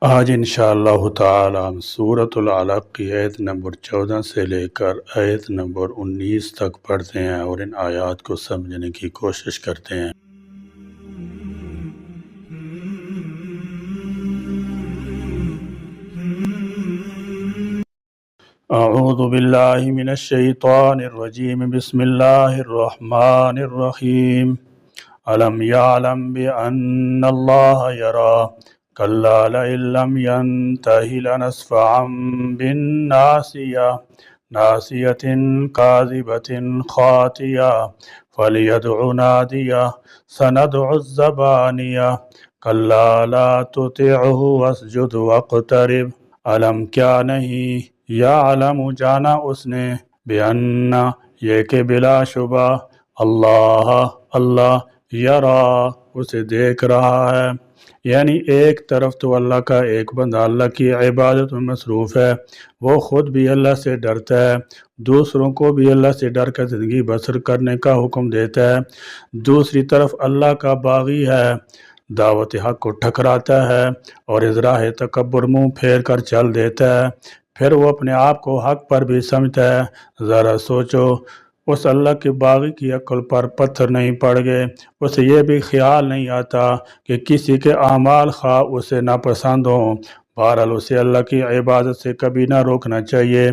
آج انشاءاللہ تعالی ہم سورۃ العلق کی آیت نمبر 14 سے لے کر آیت نمبر 19 تک پڑھتے ہیں اور ان آیات کو سمجھنے کی کوشش کرتے ہیں۔ اعوذ باللہ من الشیطان الرجیم، بسم اللہ الرحمن الرحیم۔ الم یعلم بأن اللہ یرا کلا لئن لم ينتہ لنسفعا بالناصیہ ناصیۃ کاذبۃ خاطیہ فلیدع نادیہ سندع الزبانیہ کلا لا تطعہ واسجد واقترب۔ علم کیا نہیں، یعلم جانا اس نے، بأن یہ کہ بلا شبہ، اللہ یرا اسے دیکھ رہا ہے۔ یعنی ایک طرف تو اللہ کا ایک بندہ اللہ کی عبادت میں مصروف ہے، وہ خود بھی اللہ سے ڈرتا ہے، دوسروں کو بھی اللہ سے ڈر کر زندگی بسر کرنے کا حکم دیتا ہے۔ دوسری طرف اللہ کا باغی ہے، دعوت حق کو ٹھکراتا ہے اور اس راہ تکبر منہ پھیر کر چل دیتا ہے، پھر وہ اپنے آپ کو حق پر بھی سمجھتا ہے۔ ذرا سوچو، اس اللہ کے باغی کی عقل پر پتھر نہیں پڑ گئے، اسے یہ بھی خیال نہیں آتا کہ کسی کے اعمال خواہ اسے ناپسند ہوں، بہرحال اسے اللہ کی عبادت سے کبھی نہ روکنا چاہیے۔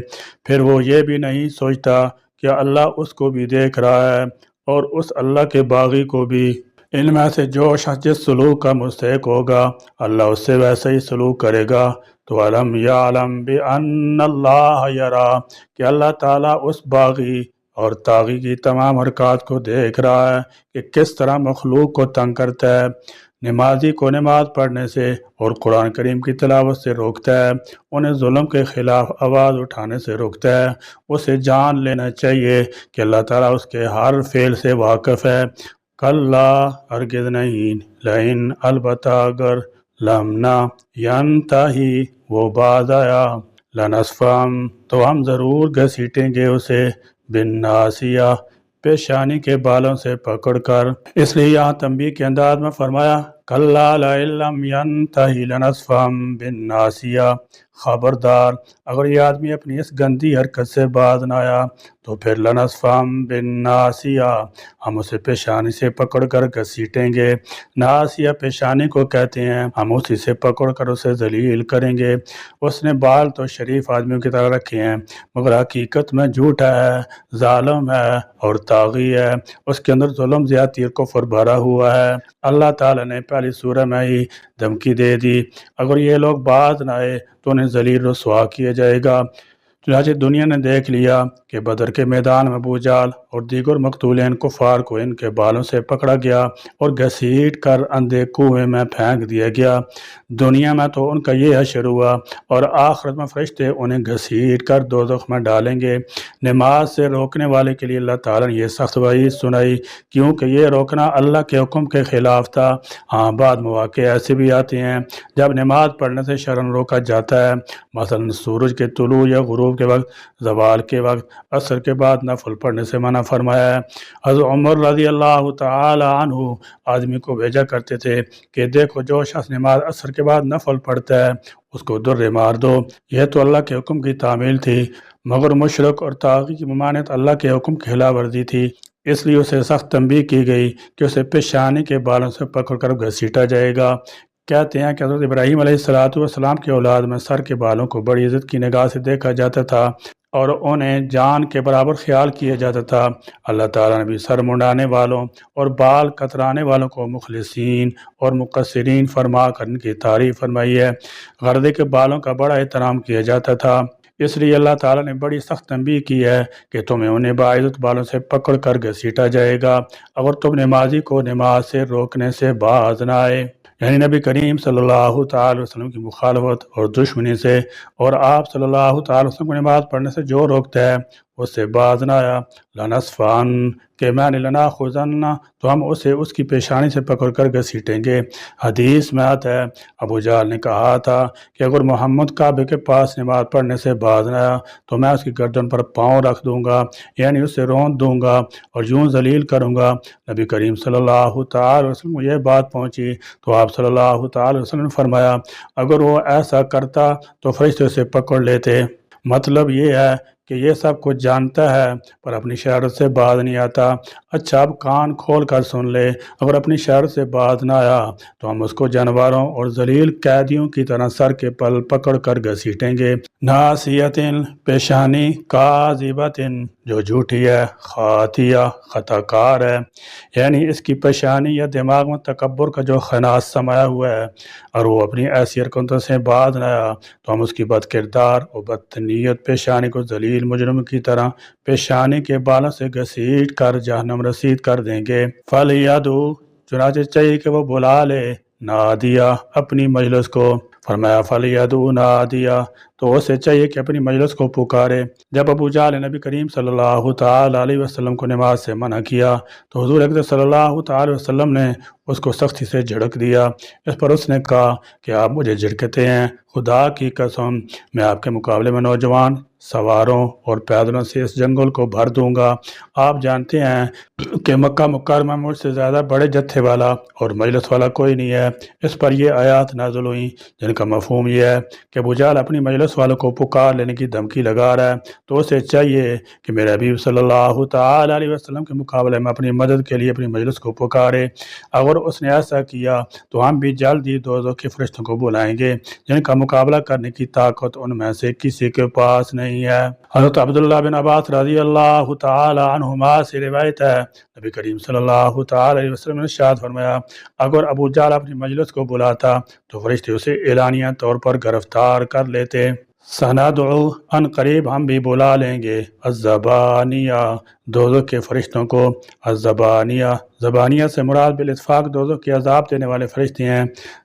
پھر وہ یہ بھی نہیں سوچتا کہ اللہ اس کو بھی دیکھ رہا ہے اور اس اللہ کے باغی کو بھی۔ ان میں سے جو شخص جس سلوک کا مستحق ہوگا اللہ اس سے ویسا ہی سلوک کرے گا۔ تو علم یعلم بأن اللہ یرا کہ اللہ تعالیٰ اس باغی اور طاغی کی تمام حرکات کو دیکھ رہا ہے کہ کس طرح مخلوق کو تنگ کرتا ہے، نمازی کو نماز پڑھنے سے اور قرآن کریم کی تلاوت سے روکتا ہے، انہیں ظلم کے خلاف آواز اٹھانے سے روکتا ہے۔ اسے جان لینا چاہیے کہ اللہ تعالیٰ اس کے ہر فعل سے واقف ہے۔ کلا ہرگز نہیں، لئن البتہ اگر، لم نہ ینتہی وہ باز آیا، لنسفعا تو ہم ضرور گھسیٹیں گے اسے، بالناصیہ پیشانی کے بالوں سے پکڑ کر۔ اس لیے یہاں تنبیہ کے انداز میں فرمایا کلا لئن لم ینتہی لنسفعا بالناصیہ، خبردار اگر یہ آدمی اپنی اس گندی حرکت سے باز نہ آیا تو پھر لنسفعا بالناصیہ ہم اسے پیشانی سے پکڑ کر گھسیٹیں گے۔ ناصیہ پیشانی کو کہتے ہیں، ہم اسی سے پکڑ کر اسے ذلیل کریں گے۔ اس نے بال تو شریف آدمیوں کی طرح رکھے ہیں مگر حقیقت میں جھوٹا ہے، ظالم ہے اور طاغی ہے، اس کے اندر ظلم زیادتی اور کفر بھرا ہوا ہے۔ اللہ تعالیٰ نے پہلی سورہ میں ہی دھمکی دے دی، اگر یہ لوگ باز نہ آئے تو انہیں ذلیل رسوا کیا جائے گا۔ چنانچہ دنیا نے دیکھ لیا کہ بدر کے میدان میں ابو جہل اور دیگر مقتولین کفار کو ان کے بالوں سے پکڑا گیا اور گھسیٹ کر اندھے کنویں میں پھینک دیا گیا۔ دنیا میں تو ان کا یہ حشر ہوا اور آخرت میں فرشتے انہیں گھسیٹ کر دوزخ میں ڈالیں گے۔ نماز سے روکنے والے کے لیے اللہ تعالیٰ نے یہ سخت وعید سنائی، کیونکہ یہ روکنا اللہ کے حکم کے خلاف تھا۔ ہاں بعض مواقع ایسے بھی آتے ہیں جب نماز پڑھنے سے شرعاً روکا جاتا ہے، مثلا سورج کے طلوع یا غروب کے وقت، زوال کے وقت، عصر کے بعد نفل پڑھنے سے منع فرمایا ہے۔ حضرت عمر رضی اللہ تعالی عنہ آدمی کو بھیجا کرتے تھے کہ دیکھو جو شخص نماز عصر کے بعد نفل پڑھتا ہے اس کو در مار دو۔ یہ تو اللہ کے حکم کی تعمیل تھی، مگر مشرک اور طاغی کی ممانعت اللہ کے حکم کی خلاف ورزی تھی، اس لیے اسے سخت تنبیہ کی گئی کہ اسے پیشانی کے بالوں سے پکڑ کر گھسیٹا جائے گا۔ کہتے ہیں کہ حضرت ابراہیم علیہ السلام کی اولاد میں سر کے بالوں کو بڑی عزت کی نگاہ سے دیکھا جاتا تھا اور انہیں جان کے برابر خیال کیا جاتا تھا۔ اللہ تعالیٰ نے بھی سر منڈانے والوں اور بال کترانے والوں کو مخلصین اور مقصرین فرما کر ان کی تعریف فرمائی ہے۔ غردے کے بالوں کا بڑا احترام کیا جاتا تھا، اس لیے اللہ تعالیٰ نے بڑی سخت تنبیہ کی ہے کہ تمہیں انہیں باعزت بالوں سے پکڑ کر گھسیٹا جائے گا اگر تم نمازی کو نماز سے روکنے سے باز نہ آئے۔ یعنی نبی کریم صلی اللہ تعالی وسلم کی مخالفت اور دشمنی سے، اور آپ صلی اللہ تعالی وسلم کو نماز پڑھنے سے جو روکتا ہے اس سے باز نہ آیا لنصفان کہ میں نے لنا خزنہ تو ہم اسے اس کی پیشانی سے پکڑ کر گھسیٹیں گے۔ حدیث میں آتا ہے ابو جہل نے کہا تھا کہ اگر محمد کعبے کے پاس نماز پڑھنے سے باز نہ آیا تو میں اس کی گردن پر پاؤں رکھ دوں گا، یعنی اسے روند دوں گا اور یوں ذلیل کروں گا۔ نبی کریم صلی اللہ تعالی وسلم کو یہ بات پہنچی تو آپ صلی اللہ تعالی وسلم نے فرمایا اگر وہ ایسا کرتا تو فرشتے اسے پکڑ لیتے۔ مطلب یہ ہے کہ یہ سب کچھ جانتا ہے پر اپنی شہادت سے باز نہیں آتا۔ اچھا اب کان کھول کر سن لے، اگر اپنی شہادت سے باز نہ آیا تو ہم اس کو جانوروں اور ذلیل قیدیوں کی طرح سر کے پل پکڑ کر گھسیٹیں گے۔ ناصیۃ پیشانی، کاذبۃ جو جھوٹی ہے، خاطیہ خطا کار ہے، یعنی اس کی پیشانی یا دماغ میں تکبر کا جو خناس سمایا ہوا ہے اور وہ اپنی ایسی حرکتوں سے باز نہ آیا تو ہم اس کی بد کردار اور بد نیت پیشانی کو ذلیل مجرم کی طرح پیشانی کے بالوں سے گھسیٹ کر جہنم رسید کر دیں گے۔ فَلْيَدْعُ چنانچہ چاہیے کہ وہ بلا لے نادیہ اپنی مجلس کو۔ فرمایا فَلْيَدْعُ نادیہ تو اسے چاہیے کہ اپنی مجلس کو پکارے۔ جب ابو جہل نے نبی کریم صلی اللہ تعالی علیہ وسلم کو نماز سے منع کیا تو حضور اکرم صلی اللہ تعالی وسلم نے اس کو سختی سے جھڑک دیا۔ اس پر اس نے کہا کہ آپ مجھے جھڑکتے ہیں، خدا کی قسم میں آپ کے مقابلے میں نوجوان سواروں اور پیدلوں سے اس جنگل کو بھر دوں گا۔ آپ جانتے ہیں کہ مکہ مکرمہ میں مجھ سے زیادہ بڑے جتھے والا اور مجلس والا کوئی نہیں ہے۔ اس پر یہ آیات نازل ہوئیں جن کا مفہوم یہ ہے کہ ابو جہل اپنی مجلس والوں کو پکار لینے کی دھمکی لگا رہا ہے تو اسے چاہیے کہ میرے حبیب صلی اللہ تعالی علیہ وسلم کے مقابلے میں اپنی مدد کے لیے اپنی مجلس کو پکارے۔ اگر اس نے ایسا کیا تو ہم بھی جلد ہی دوزخ کے فرشتوں کو بلائیں گے جن کا مقابلہ کرنے کی طاقت ان میں سے کسی کے پاس نہیں ہے۔ حضرت عبداللہ بن عباس رضی اللہ تعالی عنہما سے روایت ہے نبی کریم صلی اللہ تعالی علیہ وسلم نے ارشاد فرمایا اگر ابو جہل اپنی مجلس کو بلاتا تو فرشتے اسے اعلانیہ طور پر گرفتار کر لیتے۔ سندعو ان قریب ہم بھی بلا لیں گے الزبانیہ دوزخ کے فرشتوں کو۔ الزبانیہ زبانیہ سے مراد بالاتفاق دوزخ کے عذاب دینے والے فرشتے ہیں۔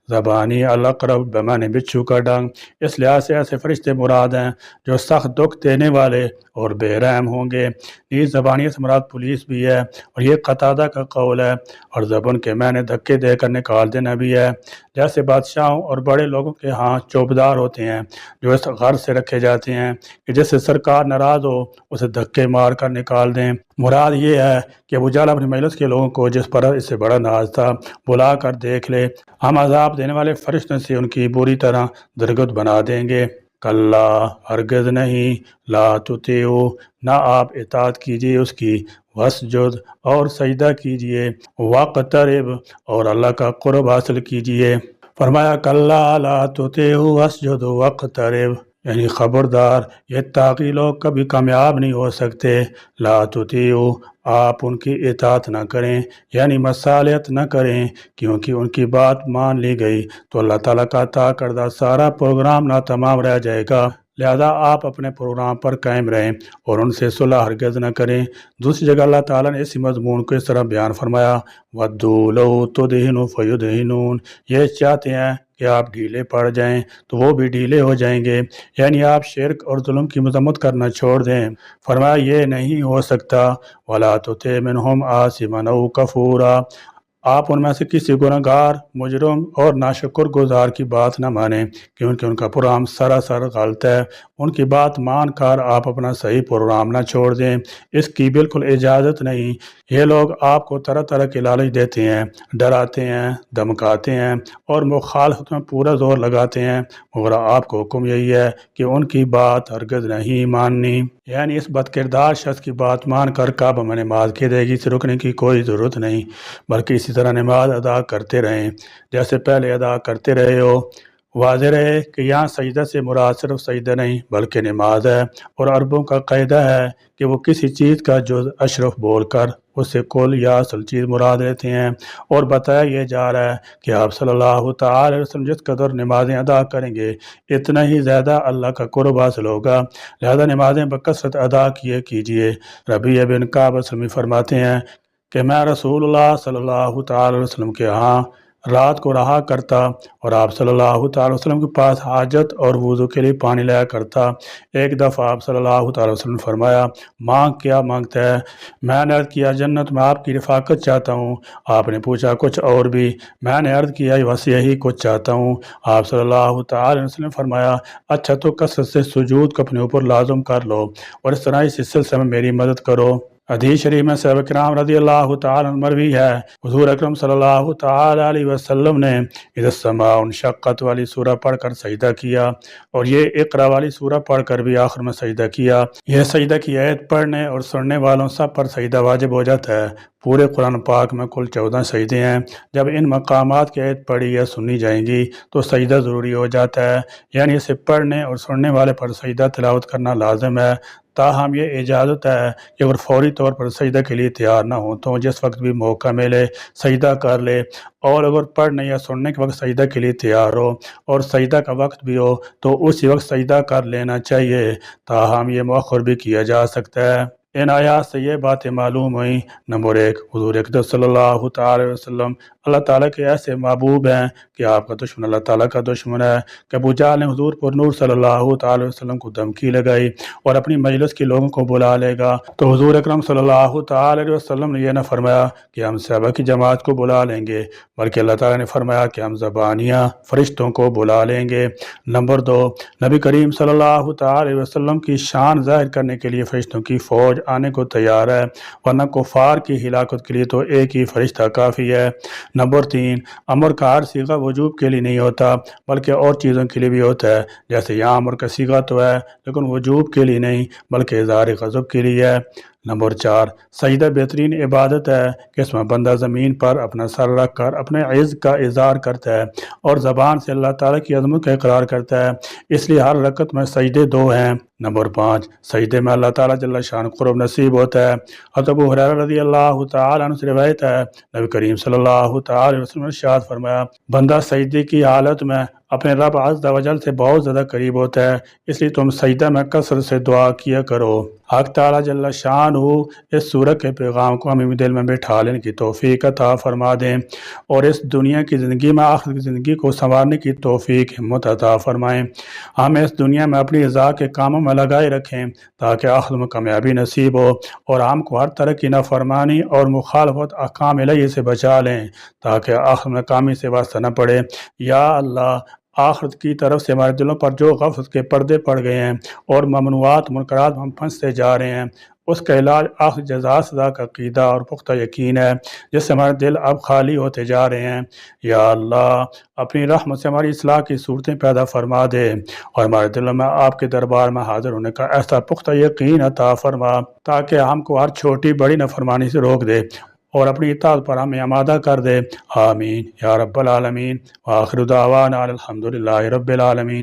زبانی الاقرب بمعنی بچھو کا ڈنگ، اس لحاظ سے ایسے فرشتے مراد ہیں جو سخت دکھ دینے والے اور بے رحم ہوں گے۔ نیز زبانیہ سے مراد پولیس بھی ہے اور یہ قتادہ کا قول ہے، اور زبان کے معنی دھکے دے کر نکال دینا بھی ہے، جیسے بادشاہوں اور بڑے لوگوں کے ہاں چوبدار ہوتے ہیں جو اس غرض سے رکھے جاتے ہیں کہ جس سے سرکار ناراض ہو اسے دھکے مار کر نکال دیں۔ مراد یہ ہے کہ ابو جہل اپنی مجلس کے لوگوں کو جس پر اس سے بڑا ناز تھا بلا کر دیکھ لے، ہم عذاب دینے والے فرشتوں سے ان کی بری طرح درگت بنا دیں گے۔ کلا ہرگز نہیں، لا تطیعو نہ آپ اطاعت کیجیے اس کی، وسجد اور سجدہ کیجیے، واقترب اور اللہ کا قرب حاصل کیجیے۔ فرمایا کلا لا تطیعو وسجد واقترب، یعنی خبردار یہ طاغی لوگ کبھی کامیاب نہیں ہو سکتے۔ لا تطیعو آپ ان کی اطاعت نہ کریں، یعنی مصالحت نہ کریں، کیونکہ ان کی بات مان لی گئی تو اللہ تعالیٰ کا عطا کردہ سارا پروگرام ناتمام رہ جائے گا۔ لہذا آپ اپنے پروگرام پر قائم رہیں اور ان سے صلح ہرگز نہ کریں۔ دوسری جگہ اللہ تعالیٰ نے اسی مضمون کو اس طرح بیان فرمایا وَدُّوا لَوْ تُدْہِنُ فَيُدْہِنُونَ یہ چاہتے ہیں کہ آپ ڈھیلے پڑ جائیں تو وہ بھی ڈھیلے ہو جائیں گے، یعنی آپ شرک اور ظلم کی مذمت کرنا چھوڑ دیں۔ فرمایا یہ نہیں ہو سکتا وَلَا تُطِعْ مِنْهُمْ آثِمًا أَوْ كَفُورًا آپ ان میں سے کسی گنہگار، مجرم اور ناشکر گزار کی بات نہ مانیں کیونکہ ان کا پروگرام سراسر غلط ہے۔ ان کی بات مان کر آپ اپنا صحیح پروگرام نہ چھوڑ دیں، اس کی بالکل اجازت نہیں۔ یہ لوگ آپ کو طرح طرح کے لالچ دیتے ہیں، ڈراتے ہیں، دھمکاتے ہیں اور مخالفت میں پورا زور لگاتے ہیں، مگر آپ کو حکم یہی ہے کہ ان کی بات ہرگز نہیں ماننی۔ یعنی اس بد کردار شخص کی بات مان کر کعبہ میں نماز کی ادائیگی سے رکنے کی کوئی ضرورت نہیں، بلکہ اسی طرح نماز ادا کرتے رہیں جیسے پہلے ادا کرتے رہے ہو۔ واضح رہے کہ یہاں سجدہ سے مراد صرف سجدہ نہیں بلکہ نماز ہے، اور عربوں کا قاعدہ ہے کہ وہ کسی چیز کا جز اشرف بول کر اس سے کل یا اصل چیز مراد لیتے ہیں، اور بتایا یہ جا رہا ہے کہ آپ صلی اللہ تعالی علیہ وسلم جس قدر نمازیں ادا کریں گے اتنا ہی زیادہ اللہ کا قرب حاصل ہوگا، لہذا نمازیں بکثرت ادا کیجیے۔ ربیع بن کعب اسلمی فرماتے ہیں کہ میں رسول اللہ صلی اللہ تعالی علیہ وسلم کے ہاں رات کو رہا کرتا اور آپ صلی اللہ تعالی وسلم کے پاس حاجت اور وضو کے لیے پانی لایا کرتا۔ ایک دفعہ آپ صلی اللہ تعالی وسلم نے فرمایا، مانگ کیا مانگتا ہے؟ میں نے عرض کیا، جنت میں آپ کی رفاقت چاہتا ہوں۔ آپ نے پوچھا، کچھ اور بھی؟ میں نے عرض کیا، بس یہی کچھ چاہتا ہوں۔ آپ صلی اللہ تعالی وسلم نے فرمایا، اچھا تو کثرت سے سجود کو اپنے اوپر لازم کر لو اور اس طرح اس سلسلے میں میری مدد کرو۔ حدیث شریف میں صحابہ کرام رضی اللہ تعالی عنہ مروی ہے، حضور اکرم صلی اللہ تعالی علیہ وسلم نے اذا السماء انشقت والی سورہ پڑھ کر سجدہ کیا اور یہ اقرا والی سورہ پڑھ کر بھی آخر میں سجدہ کیا۔ یہ سجدہ کی آیت پڑھنے اور سننے والوں سب پر سجدہ واجب ہو جاتا ہے۔ پورے قرآن پاک میں کل 14 سجدے ہیں۔ جب ان مقامات کی آیت پڑھی یا سنی جائیں گی تو سجدہ ضروری ہو جاتا ہے، یعنی اسے پڑھنے اور سننے والے پر سجدہ تلاوت کرنا لازم ہے۔ تاہم یہ اجازت ہے کہ اگر فوری طور پر سجدہ کے لیے تیار نہ ہو تو جس وقت بھی موقع ملے سجدہ کر لے، اور اگر پڑھنے یا سننے کے وقت سجدہ کے لیے تیار ہو اور سجدہ کا وقت بھی ہو تو اسی وقت سجدہ کر لینا چاہیے۔ تاہم یہ مؤخر بھی کیا جا سکتا ہے۔ ان آیات سے یہ باتیں معلوم ہوئیں، نمبر 1، حضور اقدس صلی اللہ تعالی وسلم اللہ تعالیٰ کے ایسے محبوب ہیں کہ آپ کا دشمن اللہ تعالیٰ کا دشمن ہے۔ کہ ابو جہل نے حضور پر نور صلی اللہ تعالی وسلم کو دھمکی لگائی اور اپنی مجلس کے لوگوں کو بلا لے گا، تو حضور اکرم صلی اللہ تعالی وسلم نے یہ نہ فرمایا کہ ہم صحابہ کی جماعت کو بلا لیں گے، بلکہ اللہ تعالیٰ نے فرمایا کہ ہم زبانیہ فرشتوں کو بلا لیں گے۔ نمبر 2، نبی کریم صلی اللہ تعالی وسلم کی شان ظاہر کرنے کے لیے فرشتوں کی فوج آنے کو تیار ہے، ورنہ کفار کی ہلاکت کے لیے تو ایک ہی فرشتہ کافی ہے۔ نمبر 3، امر کا ہر صیغہ وجوب کے لیے نہیں ہوتا بلکہ اور چیزوں کے لیے بھی ہوتا ہے، جیسے یہاں امر کا صیغہ تو ہے لیکن وجوب کے لیے نہیں بلکہ اظہار غضب کے لیے ہے۔ نمبر 4، سجدہ بہترین عبادت ہے کہ اس میں بندہ زمین پر اپنا سر رکھ کر اپنے عز کا اظہار کرتا ہے اور زبان سے اللہ تعالیٰ کی عظمت کا اقرار کرتا ہے، اس لیے ہر رکعت میں سجدے 2 ہیں۔ نمبر 5، سجدے میں اللہ تعالیٰ جل شان قرب نصیب ہوتا ہے۔ حضرت ابو ہریرہ رضی اللہ تعالیٰ عنہ سے روایت ہے، نبی کریم صلی اللہ تعالی وسلم نے ارشاد فرمایا، بندہ سجدے کی حالت میں اپنے رب عز و جل سے بہت زیادہ قریب ہوتا ہے، اس لیے تم سجدہ میں کثرت سے دعا کیا کرو۔ حق تعالیٰ جل شان اس سورہ کے پیغام کو ہمیں دل میں بٹھا لینے کی توفیق عطا فرما دیں اور اس دنیا کی زندگی میں آخرت کی زندگی کو سنوارنے کی توفیق ہمت عطا فرمائیں۔ ہمیں اس دنیا میں اپنی رضا کے کاموں میں لگائے رکھیں تاکہ آخرت میں کامیابی نصیب ہو، اور ہم کو ہر طرح کی نافرمانی اور مخالفت احکام الہی سے بچا لیں تاکہ آخرت میں کامی سے واسطہ نہ پڑے۔ یا اللہ، آخرت کی طرف سے ہمارے دلوں پر جو غفلت کے پردے پڑ گئے ہیں اور ممنوعات منکرات میں ہم پھنستے جا رہے ہیں، اس کا علاج آخر جزا سزا کا عقیدہ اور پختہ یقین ہے، جس سے ہمارے دل اب خالی ہوتے جا رہے ہیں۔ یا اللہ، اپنی رحمت سے ہماری اصلاح کی صورتیں پیدا فرما دے اور ہمارے دلوں میں آپ کے دربار میں حاضر ہونے کا ایسا پختہ یقین عطا فرما تاکہ ہم کو ہر چھوٹی بڑی نافرمانی سے روک دے اور اپنی اطاعت پر ہمیں آمادہ کر دے۔ آمین یا رب العالمین۔ وآخر دعوانا الحمدللہ رب العالمین۔